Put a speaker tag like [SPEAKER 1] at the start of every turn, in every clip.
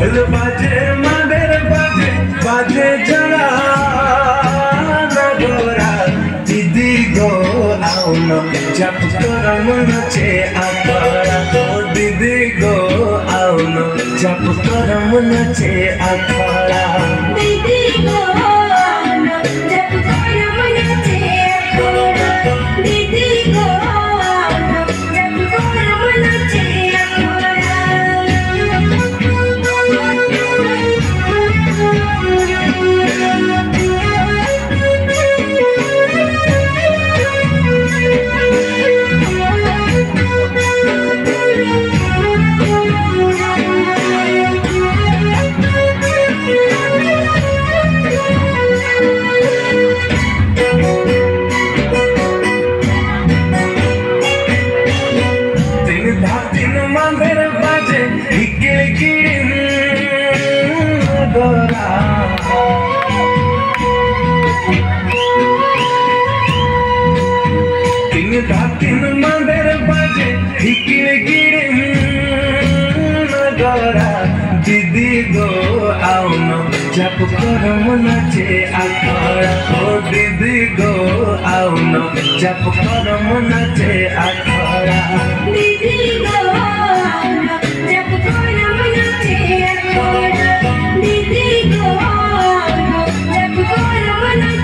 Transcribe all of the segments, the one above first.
[SPEAKER 1] ढोल बाजे मांदेर बाजे बाजे जड़ा नगोरा दीदी गो आओ न जप करम नचे आखड़ा दीदी गो आओ न जप करम नचे आखड़ा
[SPEAKER 2] दीदी गो आओ न जप करम नचे आखड़ा दीदी गो आओ न जप करम नचे
[SPEAKER 1] तीन मंदिर बाजे हिकिड़ गिड़ नगोरा दीदी गो आओ न जप करम नचे आखड़ा ओ दीदी गो आओ न जप करम नचे आखड़ा
[SPEAKER 2] दीदी गो आओ न जप करम नचे आखड़ा दीदी गो आओ न जप करम नचे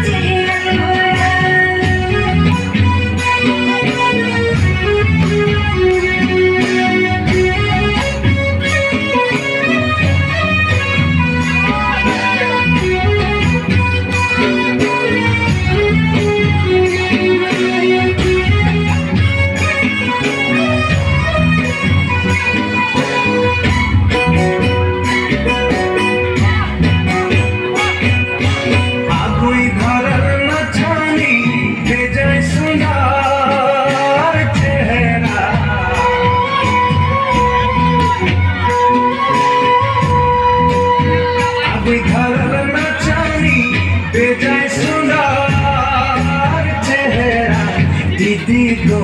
[SPEAKER 1] दीदी गो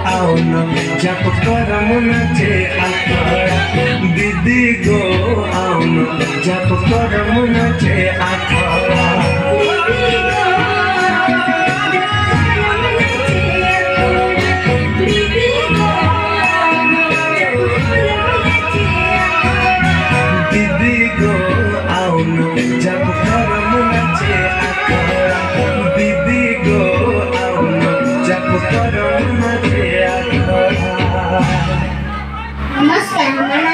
[SPEAKER 1] आओ न जप करम नचे आखड़ा दीदी गो आओ न जप करम नचे आखड़ा दीदी गो आओ न जप करम नचे आखड़ा दीदी गो आओ न जप करम नचे आखड़ा।
[SPEAKER 2] नमस्कार।